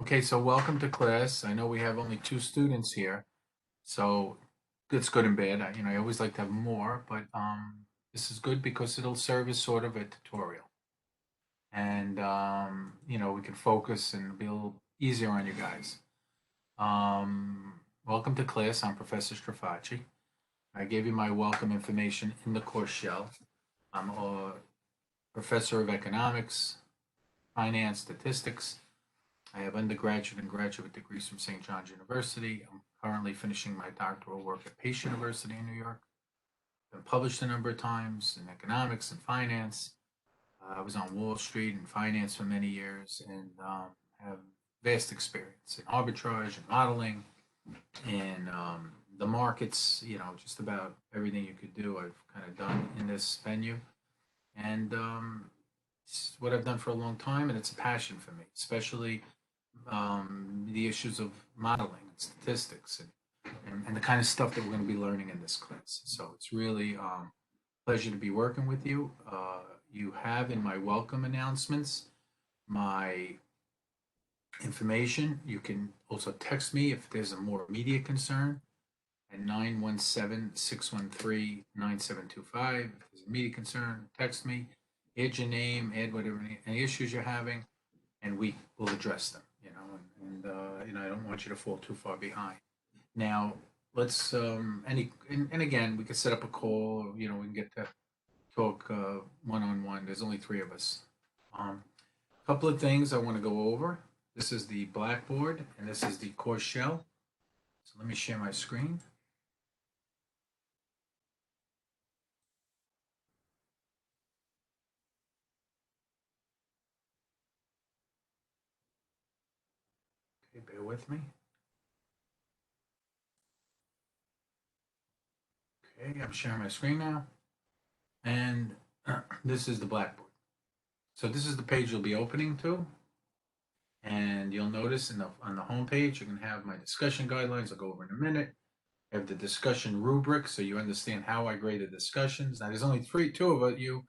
Okay, so welcome to class. I know we have only 2 students here, so it's good and bad. I always like to have more, but this is good because it'll serve as sort of a tutorial, and we can focus and be a little easier on you guys. Welcome to class. I'm Professor Strafacci. I gave you my welcome information in the course shell. I'm a professor of economics, finance, statistics. I have undergraduate and graduate degrees from St. John's University. I'm currently finishing my doctoral work at Pace University in New York. Been published a number of times in economics and finance. I was on Wall Street in finance for many years and have vast experience in arbitrage and modeling and the markets, just about everything you could do I've kind of done in this venue. And it's what I've done for a long time, and it's a passion for me, especially the issues of modeling and statistics and the kind of stuff that we're going to be learning in this class. So it's really a pleasure to be working with you. You have in my welcome announcements my information. You can also text me if there's a more immediate concern at 917-613-9725. If there's an immediate concern, text me, add your name, add whatever, any issues you're having, and we will address them, I don't want you to fall too far behind. Now, let's, and again, we could set up a call, we can get to talk one-on-one. There's only 3 of us. A couple of things I want to go over. This is the Blackboard, and this is the course shell. So let me share my screen. Okay, bear with me. Okay, I'm sharing my screen now. And this is the Blackboard. So this is the page you'll be opening to. And you'll notice on the home page, you can have my discussion guidelines. I'll go over in a minute. I have the discussion rubric, so you understand how I grade the discussions. Now, there's only 2 of you,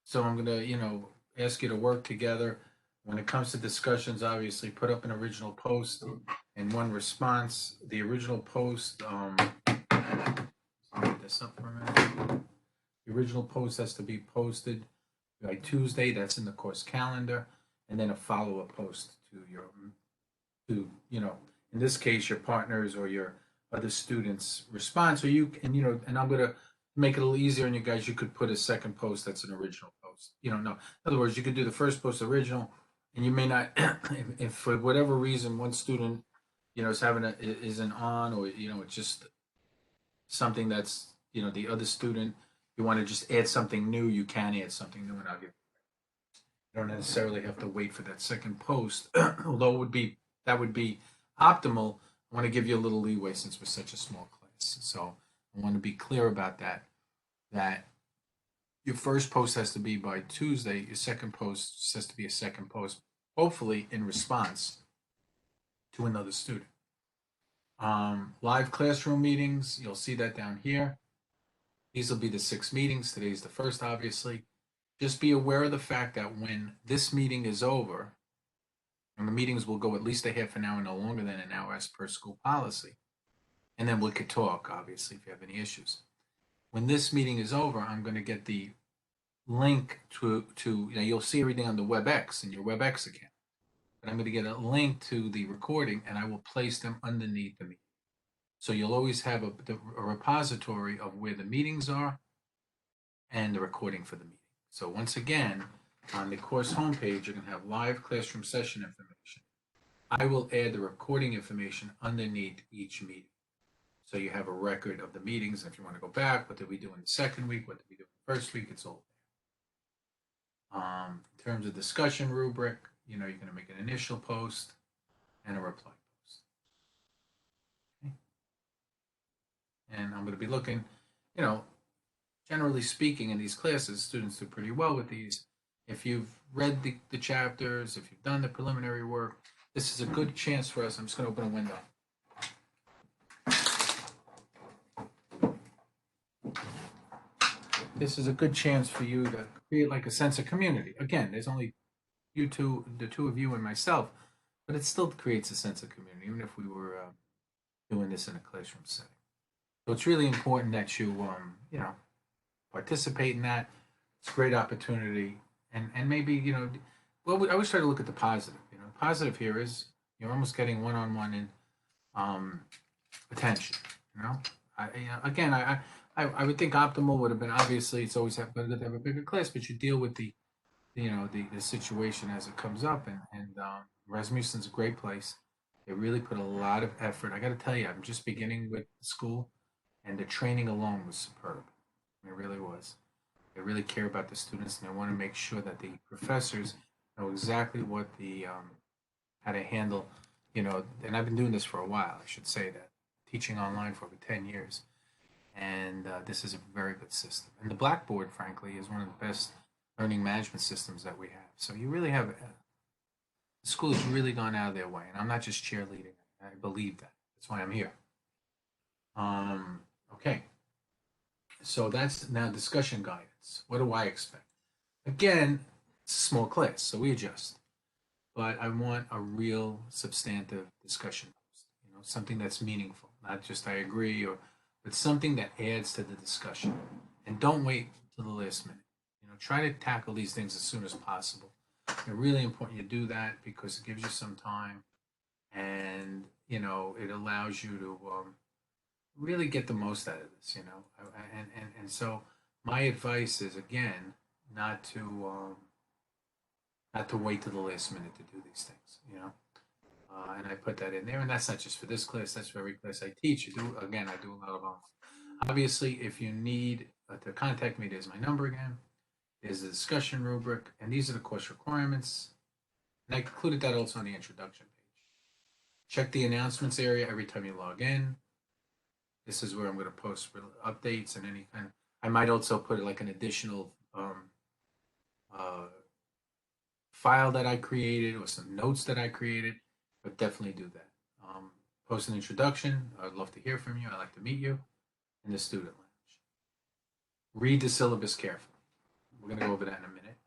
so I'm going to, ask you to work together. When it comes to discussions, obviously, put up an original post and one response. The original post, let me this up for a minute. The original post has to be posted by Tuesday. That's in the course calendar, and then a follow-up post to in this case, your partners or your other students' response. Or and I'm going to make it a little easier on you guys. You could put a second post that's an original post. No. In other words, you could do the first post original, and you may not, if for whatever reason one student, isn't on, or it's just something that's the other student, you want to just add something new, you can add something new, and I'll give. You don't necessarily have to wait for that second post, although that would be optimal. I want to give you a little leeway since we're such a small class, so I want to be clear about that. That your first post has to be by Tuesday. Your second post has to be a second post, hopefully in response to another student. Live classroom meetings, you'll see that down here. These will be the 6 meetings. Today's the first, obviously. Just be aware of the fact that when this meeting is over, and the meetings will go at least a half an hour, no longer than an hour as per school policy, and then we could talk, obviously, if you have any issues. When this meeting is over, I'm going to get the link to you'll see everything on the WebEx in your WebEx account. But I'm going to get a link to the recording, and I will place them underneath the meeting. So you'll always have a repository of where the meetings are and the recording for the meeting. So once again, on the course homepage, you're going to have live classroom session information. I will add the recording information underneath each meeting. So you have a record of the meetings. If you want to go back, what did we do in the second week? What did we do in the first week? It's all there. In terms of discussion rubric, you're going to make an initial post and a reply post. Okay. And I'm going to be looking, generally speaking, in these classes, students do pretty well with these. If you've read the chapters, if you've done the preliminary work, this is a good chance for us. I'm just going to open a window. This is a good chance for you to create like a sense of community. Again, there's only the 2 of you and myself, but it still creates a sense of community, even if we were doing this in a classroom setting. So it's really important that you know, participate in that. It's a great opportunity, and maybe well, I always try to look at the positive. Positive here is you're almost getting one-on-one in um, attention. You know, again, I would think optimal would have been obviously it's always better to have a bigger class, but you deal with the situation as it comes up, and Rasmussen's a great place. They really put a lot of effort. I got to tell you, I'm just beginning with the school, and the training alone was superb. It really was. They really care about the students, and they want to make sure that the professors know exactly what the how to handle, And I've been doing this for a while. I should say that teaching online for over 10 years, and this is a very good system. And the Blackboard, frankly, is one of the best learning management systems that we have. So you really have the school has really gone out of their way, and I'm not just cheerleading. I believe that. That's why I'm here. Okay. So that's now discussion guidance. What do I expect? Again, it's a small class, so we adjust. But I want a real substantive discussion post, something that's meaningful, not just I agree but something that adds to the discussion. And don't wait till the last minute. Try to tackle these things as soon as possible. It's really important you do that because it gives you some time and, it allows you to really get the most out of this, and so my advice is again not to wait to the last minute to do these things. And I put that in there, and that's not just for this class; that's for every class I teach. I do a lot of them. Obviously, if you need to contact me, there's my number again. There's the discussion rubric, and these are the course requirements. And I included that also on the introduction page. Check the announcements area every time you log in. This is where I'm going to post updates and any kind of. I might also put like an additional uh, file that I created or some notes that I created, but definitely do that. Post an introduction. I'd love to hear from you. I'd like to meet you in the student lounge. Read the syllabus carefully. We're going to go over that in a minute.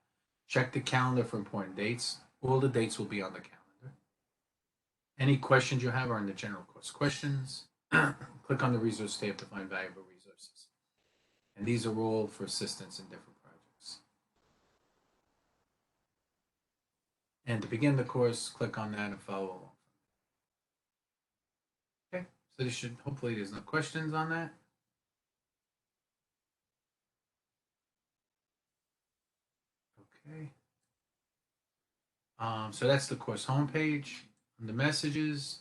Check the calendar for important dates. All the dates will be on the calendar. Any questions you have are in the general course questions. Click on the resource tab to find valuable resources. And these are all for assistance in different projects. And to begin the course, click on that and follow along. Okay, so this should, hopefully there's no questions on that. Okay. So that's the course homepage. On the messages,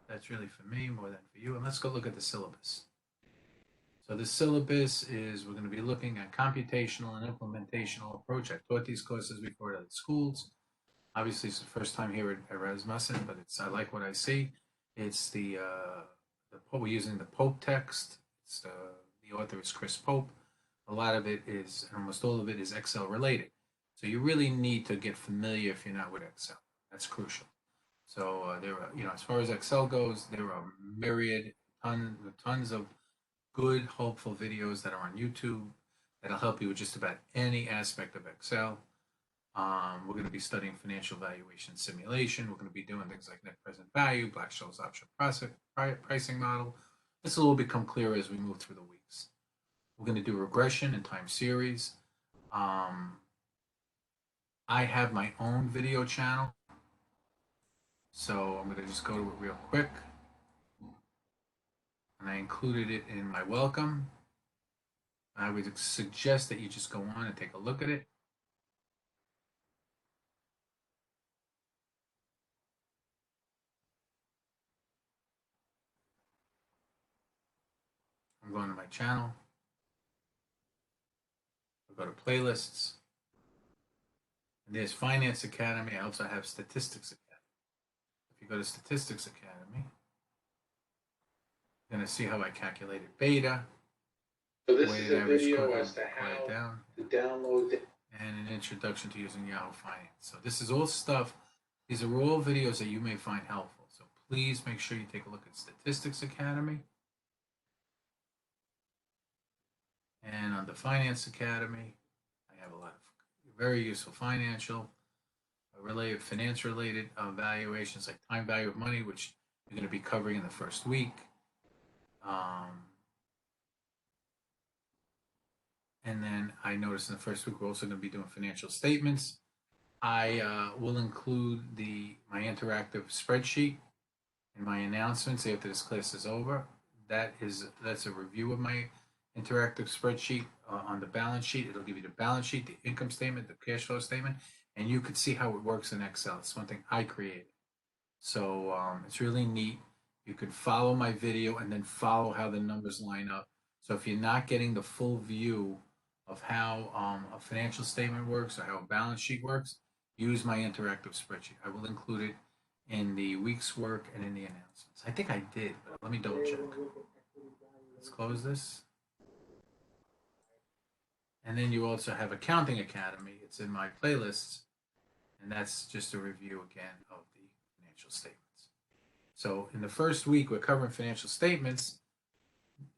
that's really for me more than for you. And let's go look at the syllabus. So the syllabus is, we're going to be looking at computational and implementational approach. I taught these courses before at schools. Obviously, it's the first time here at Rasmussen, but I like what I see. It's we're using the Pope text. The author is Chris Pope. A lot of it is, almost all of it is Excel related. So you really need to get familiar if you're not with Excel. That's crucial. So there are, as far as Excel goes, there are myriad, tons of good, hopeful videos that are on YouTube that'll help you with just about any aspect of Excel. We're going to be studying financial valuation simulation. We're going to be doing things like net present value, Black-Scholes option pricing model. This will all become clearer as we move through the weeks. We're going to do regression and time series. I have my own video channel, so I'm going to just go to it real quick. And I included it in my welcome. I would suggest that you just go on and take a look at it. I'm going to my channel. I'll go to playlists. And there's Finance Academy. I also have Statistics Academy. If you go to Statistics Academy, you're going to see how I calculated beta. So this is a video as to how to download it. And an introduction to using Yahoo Finance. So this is all stuff. These are all videos that you may find helpful. So please make sure you take a look at Statistics Academy. And on the Finance Academy, I have a lot of very useful financial related, finance-related valuations like time value of money, which you're going to be covering in the first week. And then I noticed in the first week, we're also going to be doing financial statements. I will include my interactive spreadsheet in my announcements after this class is over. That's a review of my interactive spreadsheet on the balance sheet. It'll give you the balance sheet, the income statement, the cash flow statement, and you can see how it works in Excel. It's one thing I created. So it's really neat. You can follow my video and then follow how the numbers line up. So if you're not getting the full view of how a financial statement works or how a balance sheet works, use my interactive spreadsheet. I will include it in the week's work and in the announcements. I think I did, but let me double check. Let's close this. And then you also have Accounting Academy. It's in my playlists, and that's just a review again of the financial statements. So in the first week, we're covering financial statements.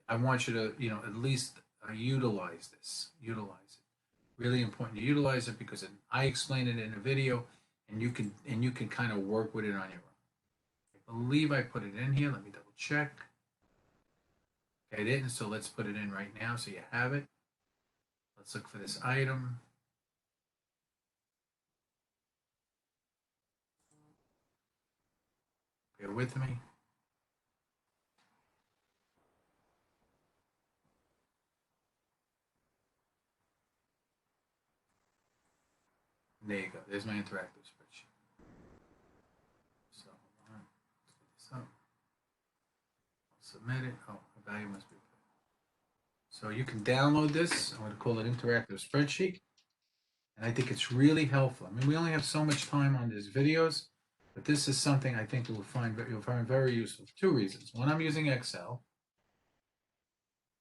I want you to, at least utilize this. Utilize it. Really important to utilize it because I explain it in a video, and you can kind of work with it on your own. I believe I put it in here. Let me double check. Okay, I didn't, so let's put it in right now so you have it. Let's look for this item. Bear with me. There you go. There's my interactive spreadsheet. So hold on. Let's get this up. I'll submit it. Oh, the value must be good. So you can download this. I'm going to call it interactive spreadsheet. And I think it's really helpful. I mean, we only have so much time on these videos, but this is something I think you'll find very useful for two reasons. One, I'm using Excel,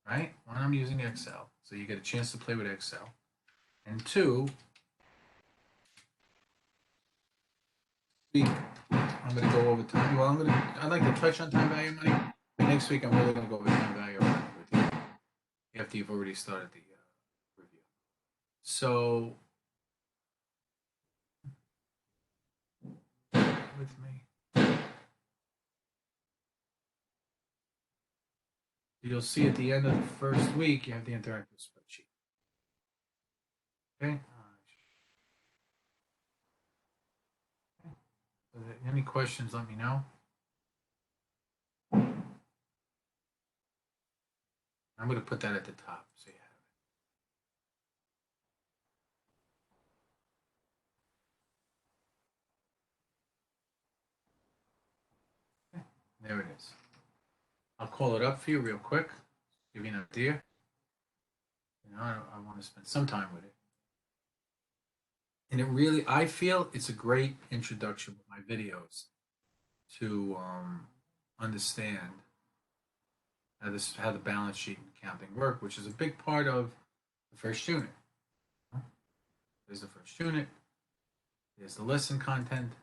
right? One, I'm using Excel, so you get a chance to play with Excel. And two, I'm going to go over time. Well, I'd like to touch on time value of money. But next week, I'm really going to go over time value of money with you after you've already started the review. So, with me. You'll see at the end of the first week, you have the interactive spreadsheet. Okay. Any questions, let me know. I'm going to put that at the top so you have it. Okay. There it is. I'll call it up for you real quick, give you an idea. I want to spend some time with it. And I feel it's a great introduction with my videos to understand how the balance sheet and accounting work, which is a big part of the first unit. There's the first unit. There's the lesson content.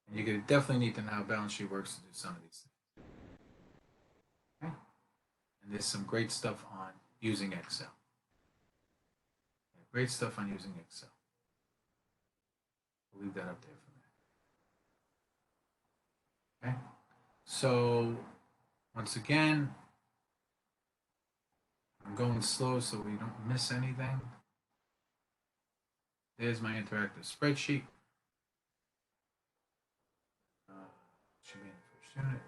And you're going to definitely need to know how balance sheet works to do some of these things. Okay? And there's some great stuff on using Excel. Great stuff on using Excel. We'll leave that up there for now. Okay? So, once again, I'm going slow so we don't miss anything. There's my interactive spreadsheet. Should be in the first unit.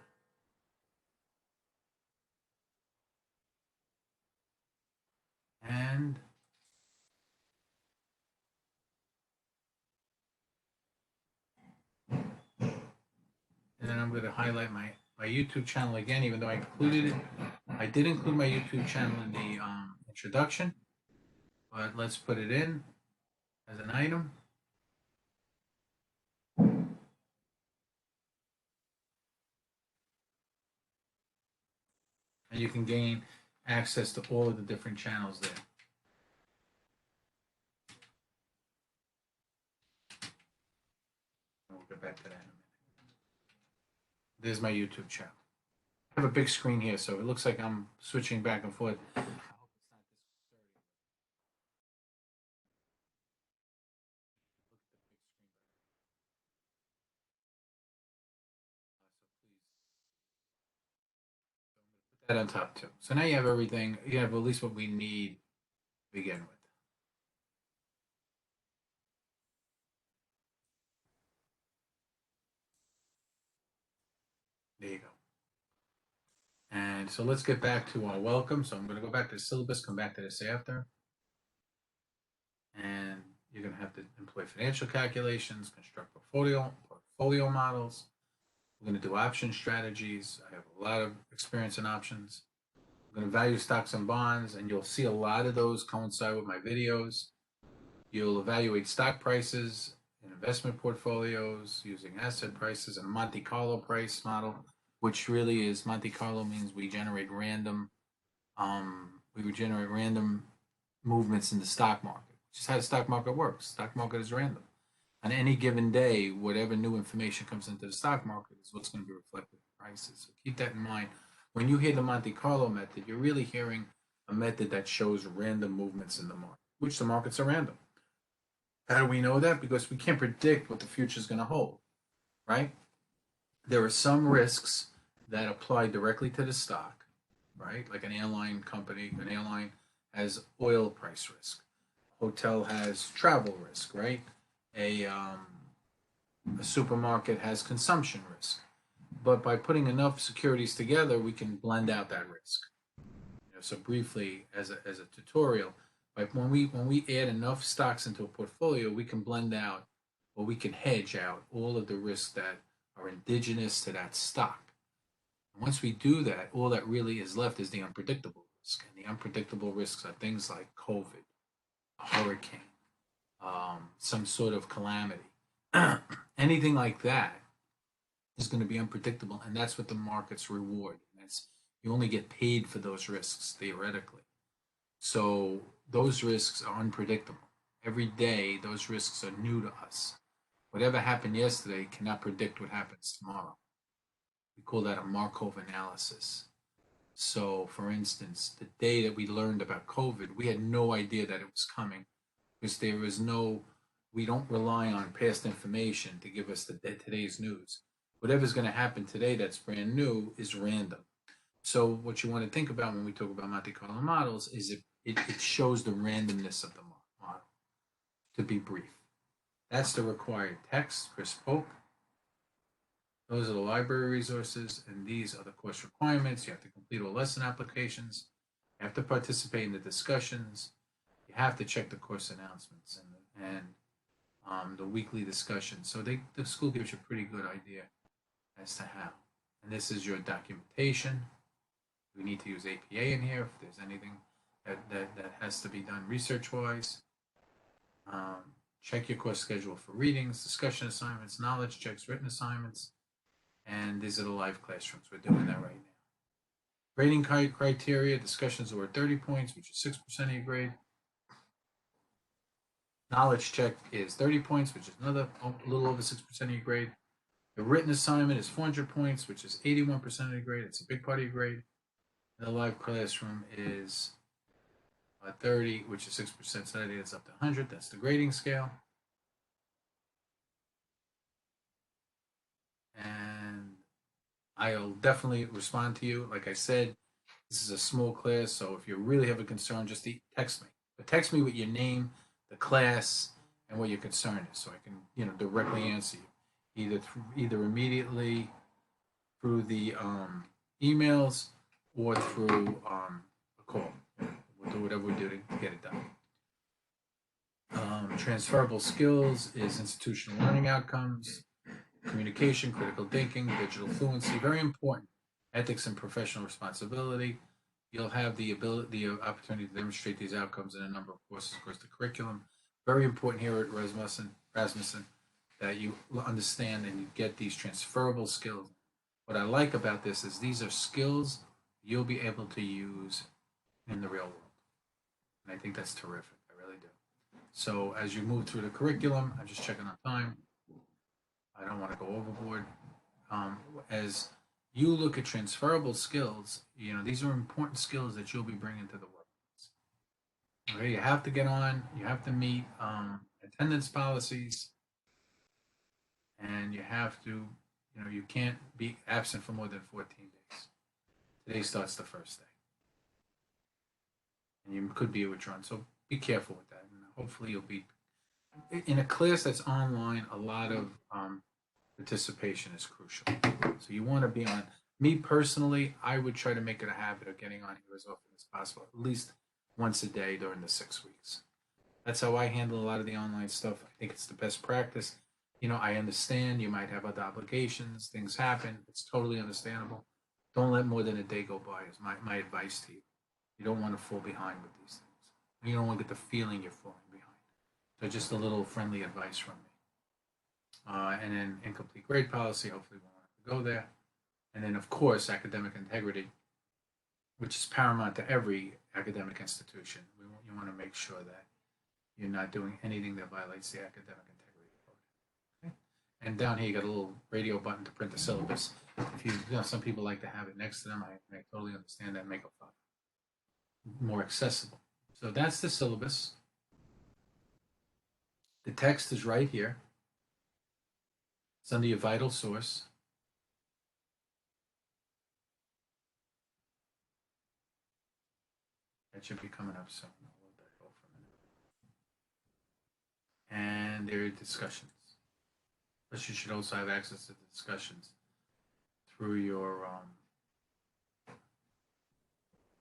And then I'm going to highlight my YouTube channel again, even though I included it. I did include my YouTube channel in the introduction, but let's put it in as an item. And you can gain access to all of the different channels there. We'll get back to that in a minute. There's my YouTube channel. I have a big screen here, so it looks like I'm switching back and forth. that on top too. So now you have everything. You have at least what we need to begin with. There you go. And so let's get back to our welcome. So I'm going to go back to the syllabus, come back to this after. And you're going to have to employ financial calculations, construct portfolio models. We're going to do option strategies. I have a lot of experience in options. I'm going to value stocks and bonds, and you'll see a lot of those coincide with my videos. You'll evaluate stock prices in investment portfolios using asset prices and a Monte Carlo price model, which really is Monte Carlo means we generate random movements in the stock market, which is how the stock market works. Stock market is random. On any given day, whatever new information comes into the stock market is what's going to be reflected in prices. So keep that in mind. When you hear the Monte Carlo method, you're really hearing a method that shows random movements in the market, which the markets are random. How do we know that? Because we can't predict what the future is going to hold, right? There are some risks that apply directly to the stock, right? Like an airline company, an airline has oil price risk. Hotel has travel risk, right? A supermarket has consumption risk. But by putting enough securities together, we can blend out that risk. So briefly, as a tutorial, like when we add enough stocks into a portfolio, we can blend out or we can hedge out all of the risks that are indigenous to that stock. And once we do that, all that really is left is the unpredictable risk. And the unpredictable risks are things like COVID, a hurricane, some sort of calamity. Anything like that is going to be unpredictable, and that's what the markets reward. That's you only get paid for those risks theoretically. So those risks are unpredictable. Every day, those risks are new to us. Whatever happened yesterday cannot predict what happens tomorrow. We call that a Markov analysis. So, for instance, the day that we learned about COVID, we had no idea that it was coming because there was no, we don't rely on past information to give us today's news. Whatever's going to happen today that's brand new is random. So what you want to think about when we talk about Monte Carlo models is it shows the randomness of the model. To be brief, that's the required text, Chris Pope. Those are the library resources, and these are the course requirements. You have to complete all lesson applications. You have to participate in the discussions. You have to check the course announcements and the weekly discussions. So the school gives you a pretty good idea as to how. And this is your documentation. We need to use APA in here if there's anything that has to be done research-wise. Check your course schedule for readings, discussion assignments, knowledge checks, written assignments. And these are the live classrooms. We're doing that right now. Grading criteria, discussions are worth 30 points, which is 6% of your grade. Knowledge check is 30 points, which is another little over 6% of your grade. The written assignment is 400 points, which is 81% of your grade. It's a big part of your grade. And the live classroom is 30, which is 6%. So that adds up to 100. That's the grading scale. And I'll definitely respond to you. Like I said, this is a small class, so if you really have a concern, just text me. But text me with your name, the class, and what your concern is, so I can, directly answer you, either immediately through the emails or through a call. We'll do whatever we do to get it done. Transferable skills is institutional learning outcomes, communication, critical thinking, digital fluency, very important. Ethics and professional responsibility. You'll have the opportunity to demonstrate these outcomes in a number of courses. Of course, the curriculum, very important here at Rasmussen, that you understand and you get these transferable skills. What I like about this is these are skills you'll be able to use in the real world. And I think that's terrific. I really do. So as you move through the curriculum, I'm just checking on time. I don't want to go overboard. As you look at transferable skills, these are important skills that you'll be bringing to the workplace. Okay, you have to get on, you have to meet attendance policies, and you have to, you can't be absent for more than 14 days. Today starts the first day. And you could be withdrawn. So be careful with that. And hopefully you'll be in a class that's online. A lot of participation is crucial. So you want to be on. Me personally, I would try to make it a habit of getting on here as often as possible, at least once a day during the 6 weeks. That's how I handle a lot of the online stuff. I think it's the best practice. I understand you might have other obligations, things happen. It's totally understandable. Don't let more than a day go by is my advice to you. You don't want to fall behind with these things. You don't want to get the feeling you're falling behind. So just a little friendly advice from me. And then incomplete grade policy, hopefully we won't have to go there. And then, of course, academic integrity, which is paramount to every academic institution. You want to make sure that you're not doing anything that violates the academic integrity code. Okay? And down here, you got a little radio button to print the syllabus. If some people like to have it next to them. I totally understand that, make it more accessible. So that's the syllabus. The text is right here. It's under your vital source. That should be coming up soon. I'll let that go for a minute. And there are discussions. But you should also have access to the discussions through your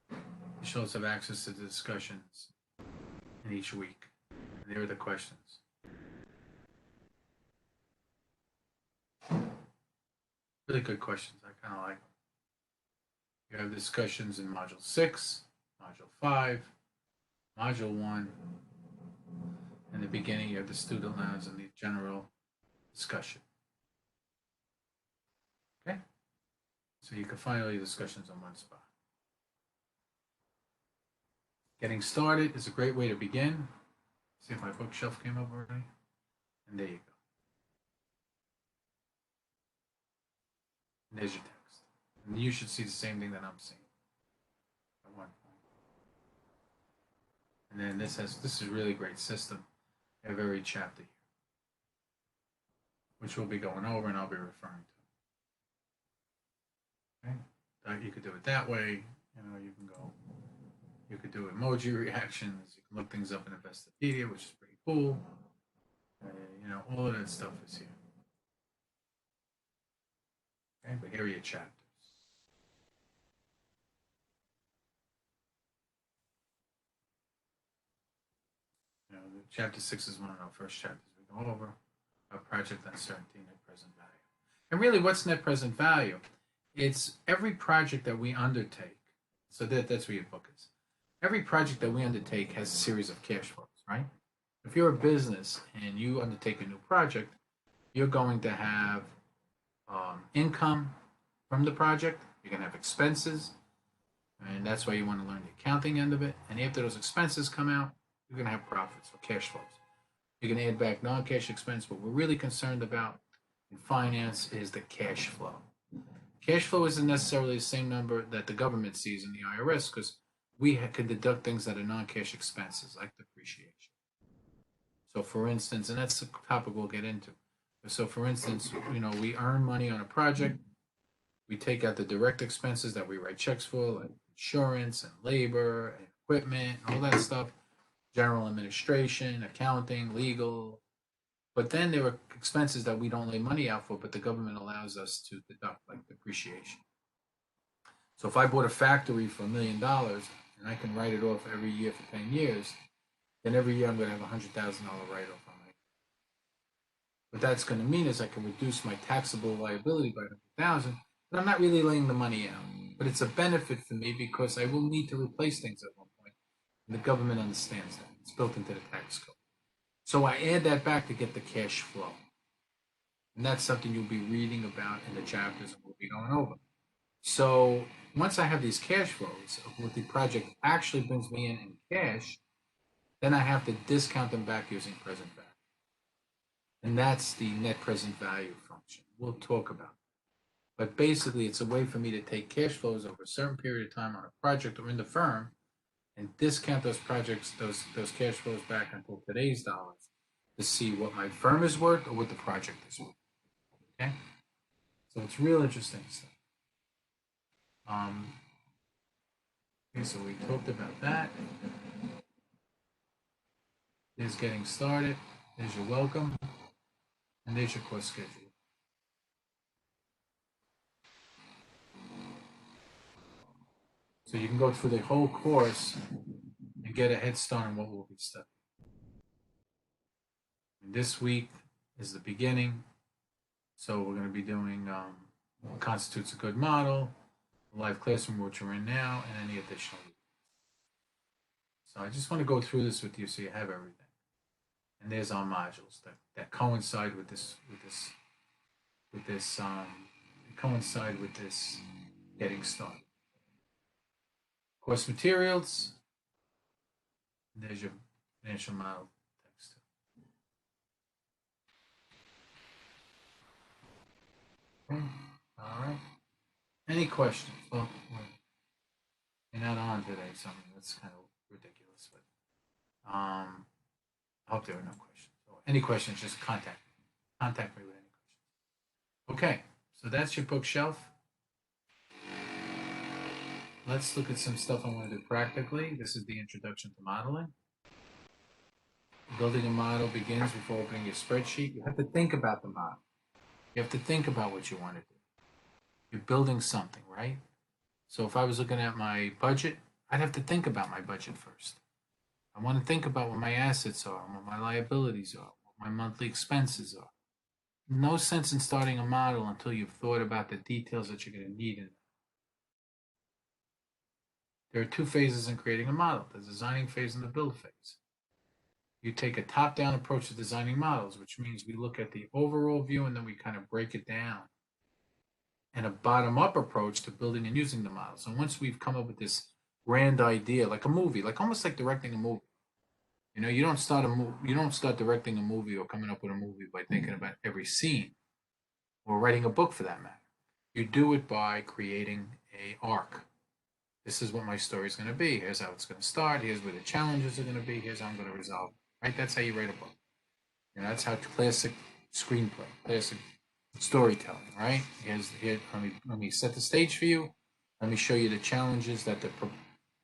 you should also have access to the discussions in each week. And there are the questions. Really good questions. I kind of like them. You have discussions in Module 6, Module 5, Module 1. In the beginning, you have the student lounge and the general discussion. Okay? So you can find all your discussions on one spot. Getting started is a great way to begin. See if my bookshelf came up already. And there you go. And there's your text. And you should see the same thing that I'm seeing at one point. And then this is a really great system. You have every chapter here, which we'll be going over and I'll be referring to. Okay? You could do it that way. You could do emoji reactions. You can look things up in Investopedia, which is pretty cool. All of that stuff is here. Okay, but here are your chapters. Chapter 6 is one of our first chapters we go over. Our project uncertainty, net present value. And really, what's net present value? It's every project that we undertake. So that's where your book is. Every project that we undertake has a series of cash flows, right? If you're a business and you undertake a new project, you're going to have income from the project. You're going to have expenses. And that's why you want to learn the accounting end of it. And after those expenses come out, you're going to have profits or cash flows. You're going to add back non-cash expense. What we're really concerned about in finance is the cash flow. Cash flow isn't necessarily the same number that the government sees in the IRS because we can deduct things that are non-cash expenses like depreciation. So for instance, and that's a topic we'll get into. So for instance, we earn money on a project. We take out the direct expenses that we write checks for, like insurance and labor and equipment and all that stuff, general administration, accounting, legal. But then there are expenses that we don't lay money out for, but the government allows us to deduct, like depreciation. So if I bought a factory for $1 million and I can write it off every year for 10 years, then every year I'm going to have a $100,000 write-off on it. What that's going to mean is I can reduce my taxable liability by $100,000, but I'm not really laying the money out. But it's a benefit for me because I will need to replace things at one point. And the government understands that. It's built into the tax code. So I add that back to get the cash flow. And that's something you'll be reading about in the chapters and we'll be going over. So once I have these cash flows of what the project actually brings me in cash, then I have to discount them back using present value. And that's the net present value function. We'll talk about it. But basically, it's a way for me to take cash flows over a certain period of time on a project or in the firm and discount those projects, those cash flows back until today's dollars to see what my firm is worth or what the project is worth. Okay? So it's real interesting stuff. Okay, so we talked about that. There's getting started. There's your welcome. And there's your course schedule. So you can go through the whole course and get a head start on what we'll be studying. And this week is the beginning. So we're going to be doing what constitutes a good model, the live classroom, which we're in now, and any additional. So I just want to go through this with you so you have everything. And there's our modules that coincide with this coincide with this getting started. Course materials. And there's your financial model text. Okay. All right. Any questions? Well, you're not on today, so that's kind of ridiculous. But I hope there are no questions. So any questions, just contact me. Contact me with any questions. Okay, so that's your bookshelf. Let's look at some stuff I want to do practically. This is the introduction to modeling. Building a model begins before opening your spreadsheet. You have to think about the model. You have to think about what you want to do. You're building something, right? So if I was looking at my budget, I'd have to think about my budget first. I want to think about what my assets are, what my liabilities are, what my monthly expenses are. No sense in starting a model until you've thought about the details that you're going to need in it. There are two phases in creating a model, the designing phase and the build phase. You take a top-down approach to designing models, which means we look at the overall view and then we kind of break it down. And a bottom-up approach to building and using the model. So once we've come up with this grand idea, like a movie, like almost like directing a movie. You know, you don't start directing a movie or coming up with a movie by thinking about every scene or writing a book for that matter. You do it by creating an arc. This is what my story is going to be. Here's how it's going to start. Here's where the challenges are going to be. Here's how I'm going to resolve it. Right? That's how you write a book. You know, that's how classic screenplay, classic storytelling, right? Let me set the stage for you. Let me show you the challenges that the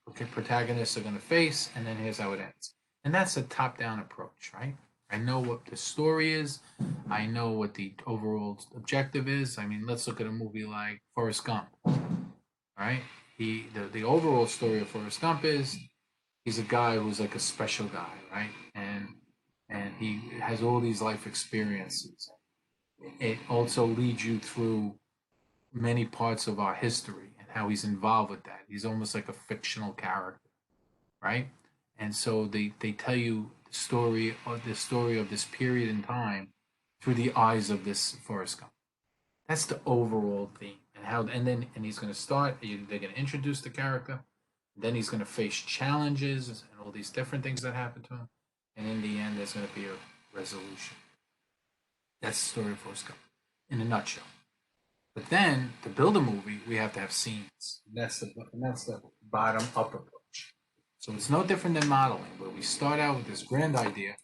protagonists are going to face, and then here's how it ends. And that's a top-down approach, right? I know what the story is. I know what the overall objective is. I mean, let's look at a movie like Forrest Gump, right? The overall story of Forrest Gump is he's a guy who's like a special guy, right? And he has all these life experiences. It also leads you through many parts of our history and how he's involved with that. He's almost like a fictional character, right? And so they tell you the story of this period in time through the eyes of this Forrest Gump. That's the overall theme, and he's going to start. They're going to introduce the character, then he's going to face challenges and all these different things that happen to him, and in the end, there's going to be a resolution. That's the story of Forrest Gump in a nutshell. But then to build a movie, we have to have scenes. That's the bottom up approach. So it's no different than modeling, where we start out with this grand idea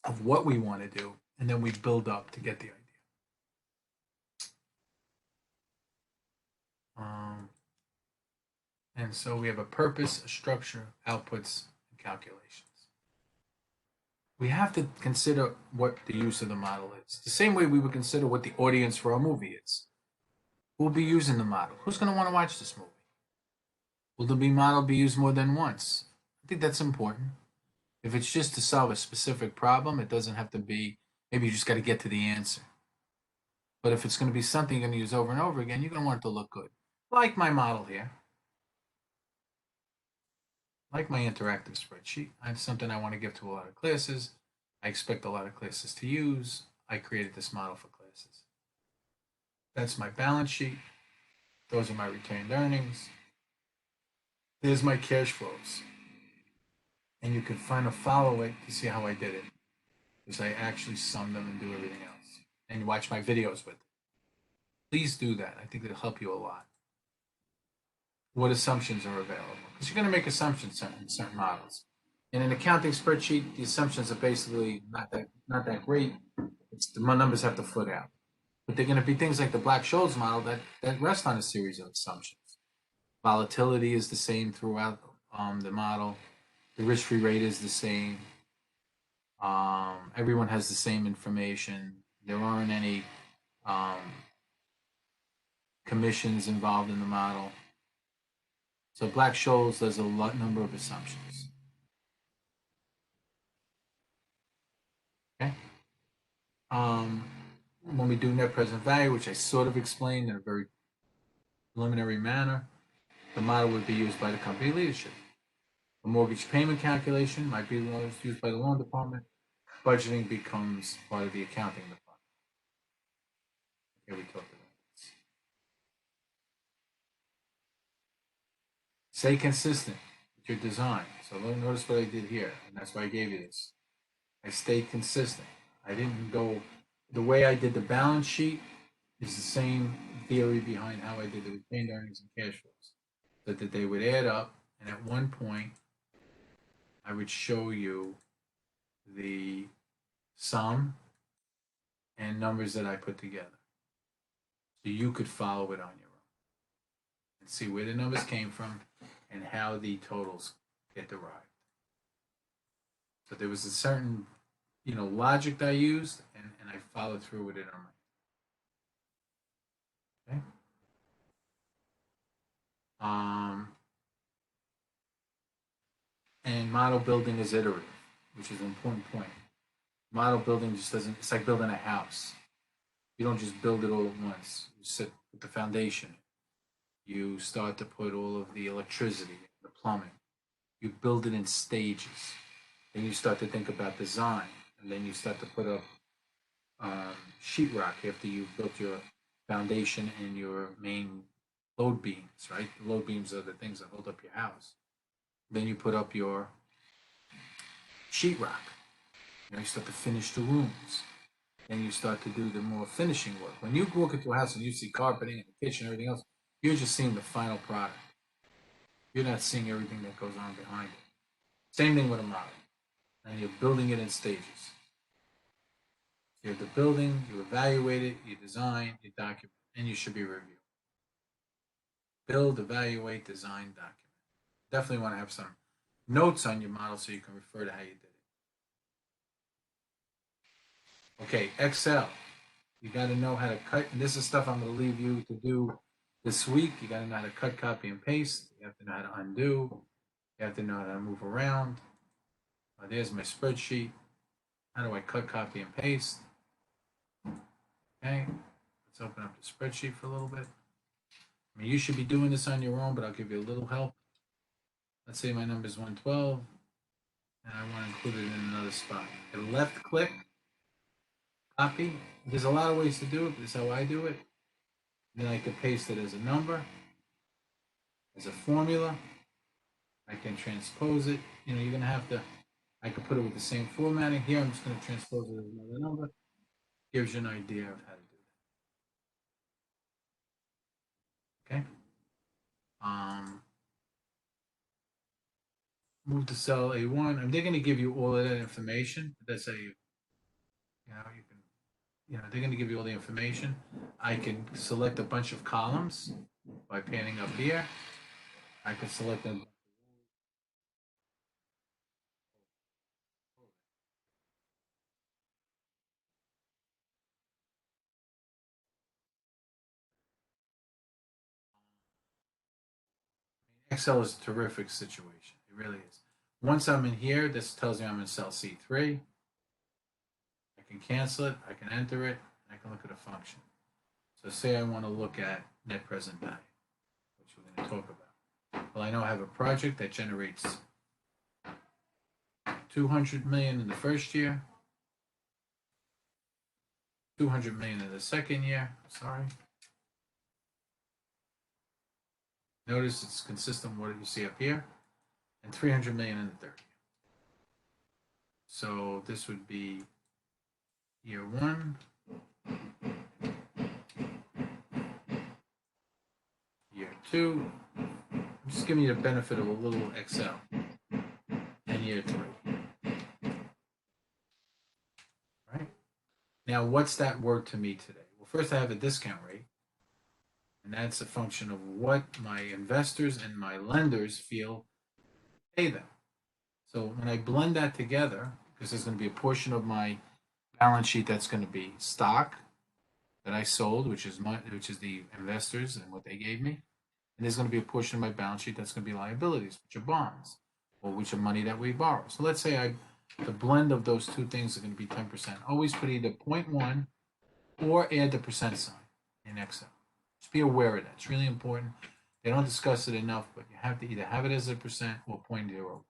of what we want to do, and then we build up to get the idea. And so we have a purpose, a structure, outputs, and calculations. We have to consider what the use of the model is. The same way we would consider what the audience for our movie is. Who will be using the model? Who's going to want to watch this movie? Will the model be used more than once? I think that's important. If it's just to solve a specific problem, it doesn't have to be, maybe you just got to get to the answer. But if it's going to be something you're going to use over and over again, you're going to want it to look good. Like my model here. Like my interactive spreadsheet. I have something I want to give to a lot of classes. I expect a lot of classes to use. I created this model for classes. That's my balance sheet. Those are my retained earnings. There's my cash flows. And you can follow it to see how I did it. Because I actually sum them and do everything else. And you watch my videos with it. Please do that. I think it'll help you a lot. What assumptions are available? Because you're going to make assumptions in certain models. In an accounting spreadsheet, the assumptions are basically not that great. The numbers have to foot out. But they're going to be things like the Black-Scholes model that rest on a series of assumptions. Volatility is the same throughout the model. The risk-free rate is the same. Everyone has the same information. There aren't any commissions involved in the model. So Black-Scholes does a number of assumptions. Okay. When we do net present value, which I sort of explained in a very preliminary manner, the model would be used by the company leadership. A mortgage payment calculation might be used by the loan department. Budgeting becomes part of the accounting department. Okay, we talked about this. Stay consistent with your design. So notice what I did here, and that's why I gave you this. I stayed consistent. I didn't go, the way I did the balance sheet is the same theory behind how I did the retained earnings and cash flows. So that they would add up, and at one point, I would show you the sum and numbers that I put together. So you could follow it on your own and see where the numbers came from and how the totals get derived. So there was a certain, logic that I used, and I followed through with it on my. Okay. And model building is iterative, which is an important point. Model building just doesn't, it's like building a house. You don't just build it all at once. You sit with the foundation. You start to put all of the electricity, the plumbing. You build it in stages. Then you start to think about design. And then you start to put up sheetrock after you've built your foundation and your main load beams, right? The load beams are the things that hold up your house. Then you put up your sheetrock. You start to finish the rooms. Then you start to do the more finishing work. When you walk into a house and you see carpeting and the kitchen and everything else, you're just seeing the final product. You're not seeing everything that goes on behind it. Same thing with a model. And you're building it in stages. You have the building, you evaluate it, you design, you document, and you should be reviewed. Build, evaluate, design, document. Definitely want to have some notes on your model so you can refer to how you did it. Okay, Excel. You got to know how to cut, and this is stuff I'm going to leave you to do this week. You got to know how to cut, copy, and paste. You have to know how to undo. You have to know how to move around. There's my spreadsheet. How do I cut, copy, and paste? Okay, let's open up the spreadsheet for a little bit. I mean, you should be doing this on your own, but I'll give you a little help. Let's say my number is 112, and I want to include it in another spot. I left click, copy. There's a lot of ways to do it, but this is how I do it. And then I can paste it as a number, as a formula. I can transpose it. You're going to have to, I can put it with the same formatting. Here, I'm just going to transpose it as another number. Gives you an idea of how to do that. Okay. Move to cell A1. And they're going to give you all of that information. That's how you can, they're going to give you all the information. I can select a bunch of columns by panning up here. I can select them. Excel is a terrific situation. It really is. Once I'm in here, this tells me I'm in cell C3. I can cancel it. I can enter it. I can look at a function. So say I want to look at net present value, which we're going to talk about. Well, I know I have a project that generates 200 million in the first year, 200 million in the second year. Sorry. Notice it's consistent with what you see up here, and 300 million in the third year. So this would be year 1, year 2. I'm just giving you the benefit of a little Excel. And year 3. Right? Now, what's that worth to me today? Well, first I have a discount rate. And that's a function of what my investors and my lenders feel pay them. So when I blend that together, because there's going to be a portion of my balance sheet that's going to be stock that I sold, which is the investors and what they gave me, and there's going to be a portion of my balance sheet that's going to be liabilities, which are bonds, or which are money that we borrow. So let's say the blend of those two things are going to be 10%. Always put either 0.1 or add the percent sign in Excel. Just be aware of that. It's really important. They don't discuss it enough, but you have to either have it as a percent or 0.0.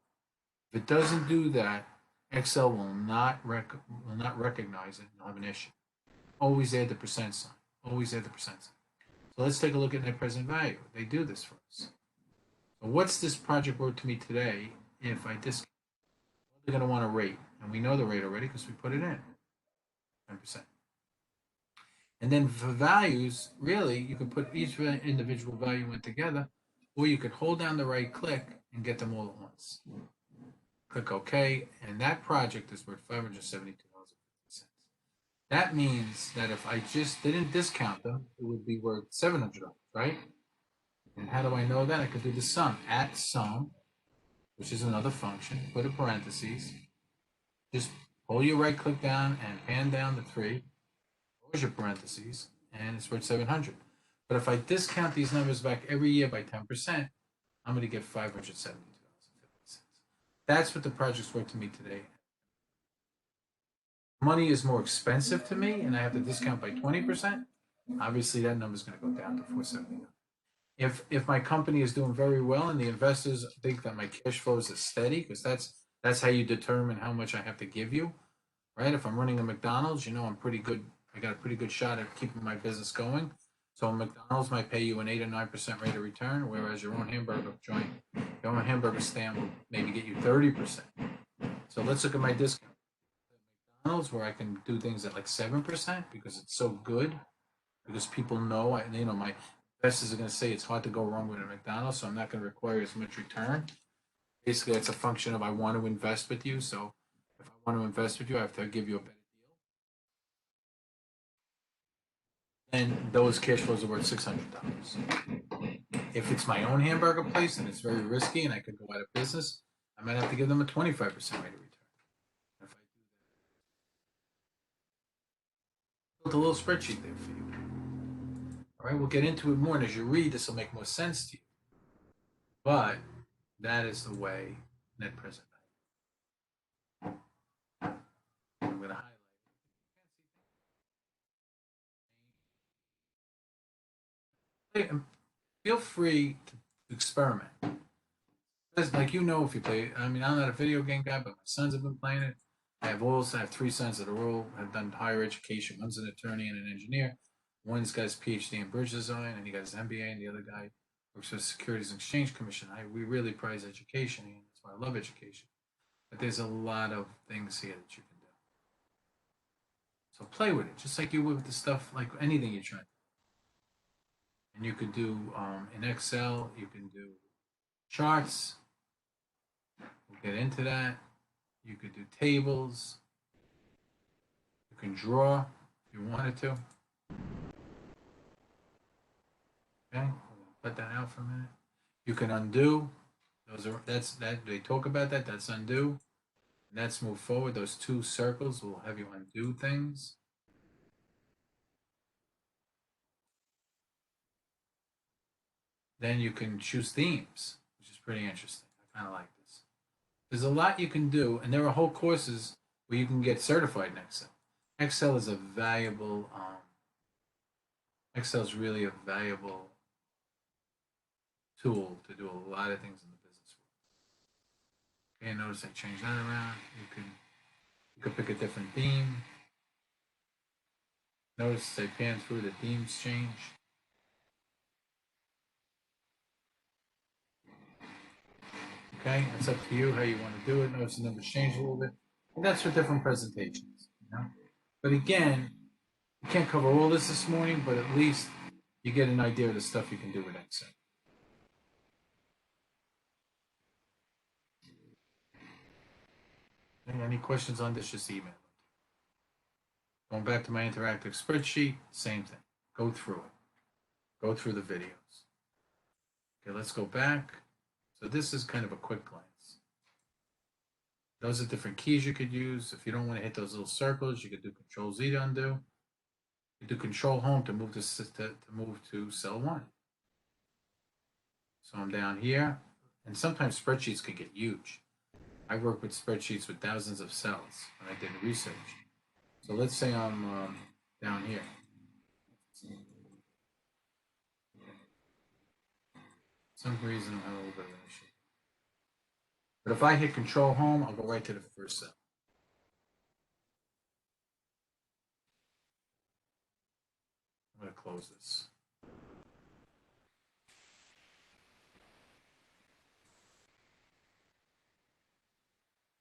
If it doesn't do that, Excel will not recognize it and you'll have an issue. Always add the percent sign. Always add the percent sign. So let's take a look at net present value. They do this for us. So what's this project worth to me today if I discount? They're going to want a rate. And we know the rate already because we put it in. 10%. And then for values, really, you can put each individual value in together, or you could hold down the right click and get them all at once. Click OK, and that project is worth $572.50. That means that if I just didn't discount them, it would be worth $700, right? And how do I know that? I could do the sum. At sum, which is another function, put a parentheses, just pull your right click down and pan down the 3, close your parentheses, and it's worth 700. But if I discount these numbers back every year by 10%, I'm going to get $572.50. That's what the project's worth to me today. Money is more expensive to me, and I have to discount by 20%. Obviously, that number is going to go down to 479. If my company is doing very well and the investors think that my cash flows is steady, because that's how you determine how much I have to give you, right? If I'm running a McDonald's, I'm pretty good. I got a pretty good shot at keeping my business going. So McDonald's might pay you an 8 or 9% rate of return, whereas your own hamburger joint, your own hamburger stand will maybe get you 30%. So let's look at my discount. McDonald's, where I can do things at like 7% because it's so good, because people know, my investors are going to say it's hard to go wrong with a McDonald's, so I'm not going to require as much return. Basically, it's a function of I want to invest with you. So if I want to invest with you, I have to give you a better deal. And those cash flows are worth $600. If it's my own hamburger place and it's very risky and I could go out of business, I might have to give them a 25% rate of return. If I built a little spreadsheet there for you. All right, we'll get into it more, and as you read, this will make more sense to you. But that is the way net present value. I'm going to highlight. Feel free to experiment. Because, like if you play, I'm not a video game guy, but my sons have been playing it. I have 3 sons that have done higher education. One's an attorney and an engineer. One's got his PhD in bridge design, and he got his MBA, and the other guy works for the Securities and Exchange Commission. We really prize education, and that's why I love education. But there's a lot of things here that you can do. So play with it, just like you would with the stuff, like anything you're trying. And you could do in Excel, you can do charts. We'll get into that. You could do tables. You can draw if you wanted to. Okay, put that out for a minute. You can undo. They talk about that. That's undo. And that's move forward. Those 2 circles will have you undo things. Then you can choose themes, which is pretty interesting. I kind of like this. There's a lot you can do, and there are whole courses where you can get certified in Excel. Excel is a valuable. Excel is really a valuable tool to do a lot of things in the business world. Okay, notice I changed that around. You can pick a different theme. Notice I pan through, the themes change. Okay, it's up to you how you want to do it. Notice the numbers change a little bit. And that's for different presentations. But again, you can't cover all this morning, but at least you get an idea of the stuff you can do with Excel. Any questions on this, just email. Going back to my interactive spreadsheet, same thing. Go through it. go through the videos. Okay, let's go back. So this is kind of a quick glance. Those are different keys you could use. If you don't want to hit those little circles, you could do Control Z to undo. You do Control Home to move to cell 1. So I'm down here, and sometimes spreadsheets could get huge. I work with spreadsheets with thousands of cells when I did research. So let's say I'm down here. For some reason I'm having a little bit of an issue. But if I hit Control Home, I'll go right to the first cell. I'm going to close this.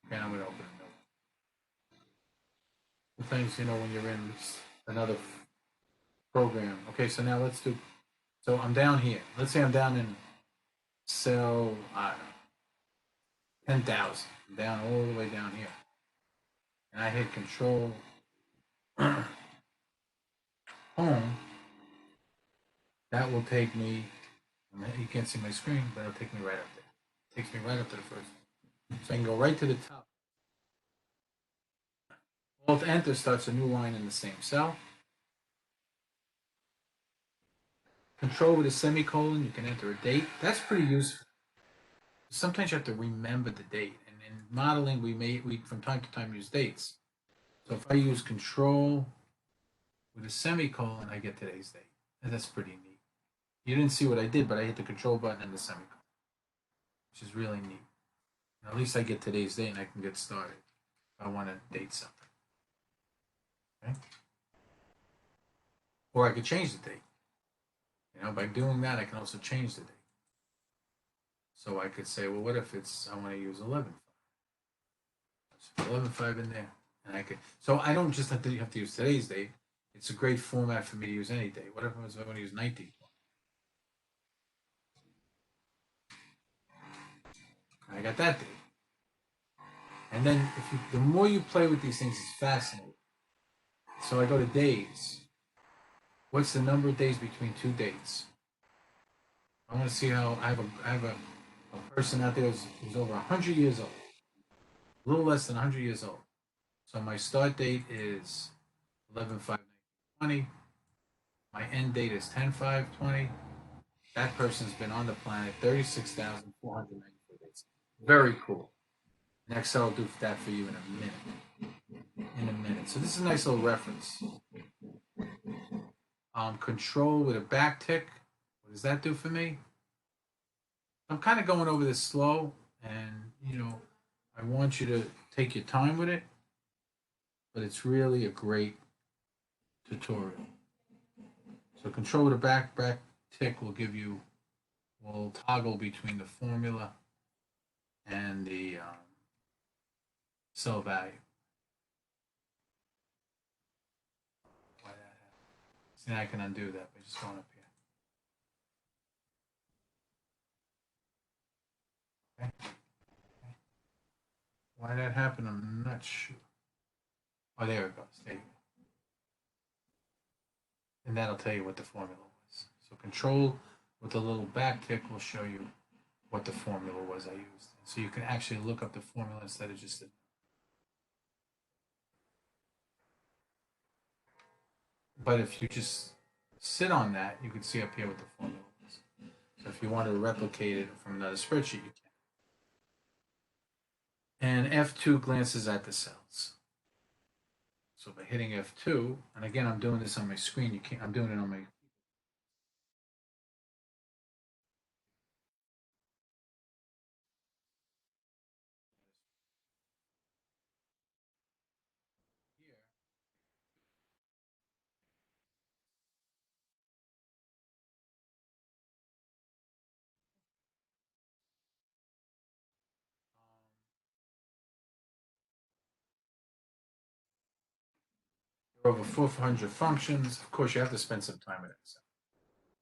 Okay, I'm going to open a note. Sometimes, you know, when you're in another program. Okay, so now let's do, so I'm down here. Let's say I'm down in cell, 10,000. I'm down all the way down here. And I hit Control Home. That will take me, you can't see my screen, but it'll take me right up there. It takes me right up to the first. So I can go right to the top. Alt Enter starts a new line in the same cell. Control with a semicolon, you can enter a date. That's pretty useful. Sometimes you have to remember the date. And in modeling, we from time to time use dates. So if I use Control with a semicolon, I get today's date. And that's pretty neat. You didn't see what I did, but I hit the Control button and the semicolon, which is really neat. And at least I get today's date and I can get started if I want to date something. Okay? Or I could change the date. You know, by doing that, I can also change the date. So I could say, well, what if I want to use 11.5? Let's put 11.5 in there. And I could, so I don't just have to use today's date. It's a great format for me to use any date. What if I want to use 19? I got that date. And then the more you play with these things, it's fascinating. So I go to days. What's the number of days between two dates? I want to see how I have a person out there who's over 100 years old, a little less than 100 years old. So my start date is 11/5/20. My end date is 10/5/20. That person's been on the planet 36,494 days. Very cool. Next, I'll do that for you in a minute. So this is a nice little reference. Control with a back tick. What does that do for me? I'm kind of going over this slow, and you know, I want you to take your time with it, but it's really a great tutorial. So Control with a back tick will toggle between the formula and the cell value. Why that happens? See, now I can undo that by just going up here. Okay. Why that happened, I'm not sure. Oh, there it goes. There you go. And that'll tell you what the formula was. So Control with the little back tick will show you what the formula was I used. So you can actually look up the formula instead of just the. But if you just sit on that, you can see up here what the formula is. So if you want to replicate it from another spreadsheet, you can. And F2 glances at the cells. So by hitting F2, and again, I'm doing this on my screen. I'm doing it on my. Over 400 functions. Of course, you have to spend some time with Excel.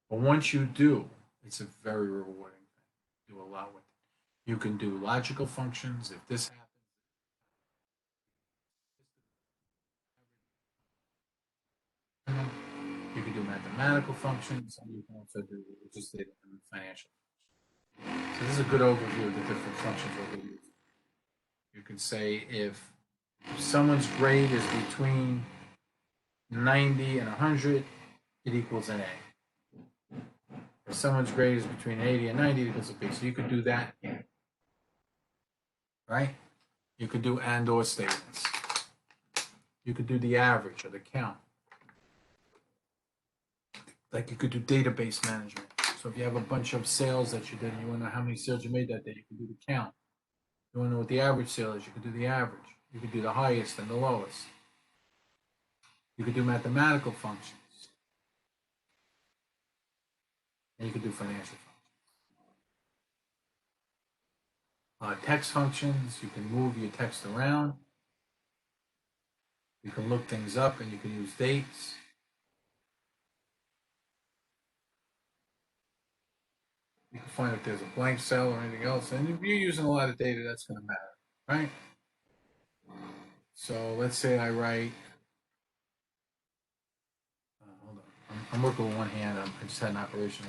But once you do, it's a very rewarding thing. Do a lot with it. You can do logical functions. If this happens, you You can do mathematical functions, and you can also do just the financial. So this is a good overview of the different functions we're going to use. You can say if someone's grade is between 90 and 100, it equals an A. If someone's grade is between 80 and 90, it equals a B. So you could do that here, right? You could do and or statements. You could do the average or the count. Like you could do database management. So if you have a bunch of sales that you did and you want to know how many sales you made that day, you can do the count. You want to know what the average sale is, you can do the average. You could do the highest and the lowest. You could do mathematical functions. And you could do financial functions. Text functions, you can move your text around. You can look things up and you can use dates. You can find if there's a blank cell or anything else. And if you're using a lot of data, that's going to matter, right? So let's say I write, hold on, I'm working with one hand. I just had an operation.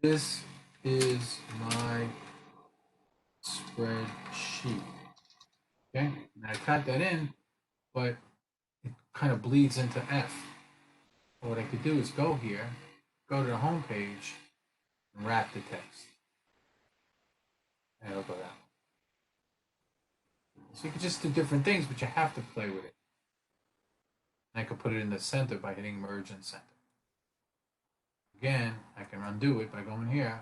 This is my spreadsheet. Okay, and I type that in, but it kind of bleeds into F. So what I could do is go here, go to the home page, and wrap the text. And it'll go down. So you can just do different things, but you have to play with it. And I could put it in the center by hitting merge and center. Again, I can undo it by going here,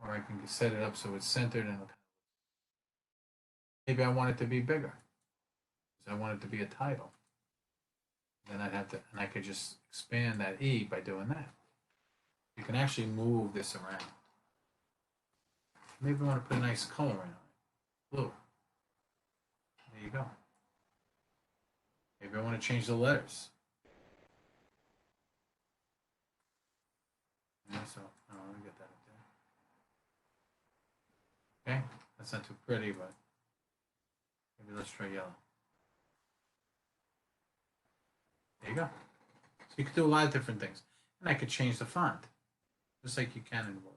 or I can set it up so it's centered and maybe I want it to be bigger. Because I want it to be a title. Then I'd have to, and I could just expand that E by doing that. You can actually move this around. Maybe I want to put a nice color in it. Blue. There you go. Maybe I want to change the letters. Yeah, so, let me get that up there. Okay, that's not too pretty, but maybe let's try yellow. There you go. So you could do a lot of different things. And I could change the font, just like you can in Word.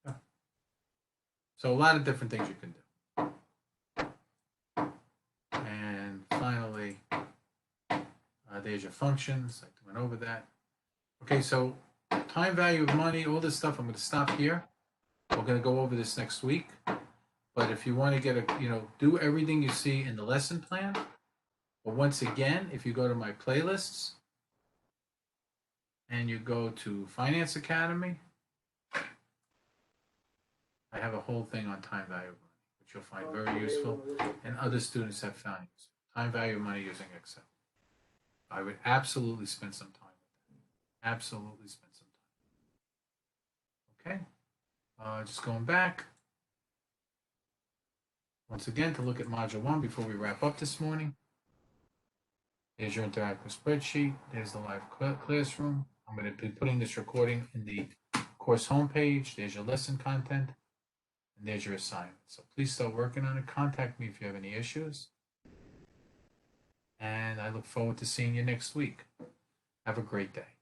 Yeah. So a lot of different things you can do. And finally, there's your functions. I went over that. Okay, so time value of money, all this stuff, I'm going to stop here. We're going to go over this next week. But if you want to get do everything you see in the lesson plan. But once again, if you go to my playlists and you go to Finance Academy, I have a whole thing on time value of money, which you'll find very useful, and other students have found useful. Time value of money using Excel. I would absolutely spend some time with that. Absolutely spend some time. Okay, just going back. Once again, to look at Module 1 before we wrap up this morning. There's your interactive spreadsheet. There's the live classroom. I'm going to be putting this recording in the course homepage. There's your lesson content. And there's your assignment. So please start working on it. Contact me if you have any issues. And I look forward to seeing you next week. Have a great day.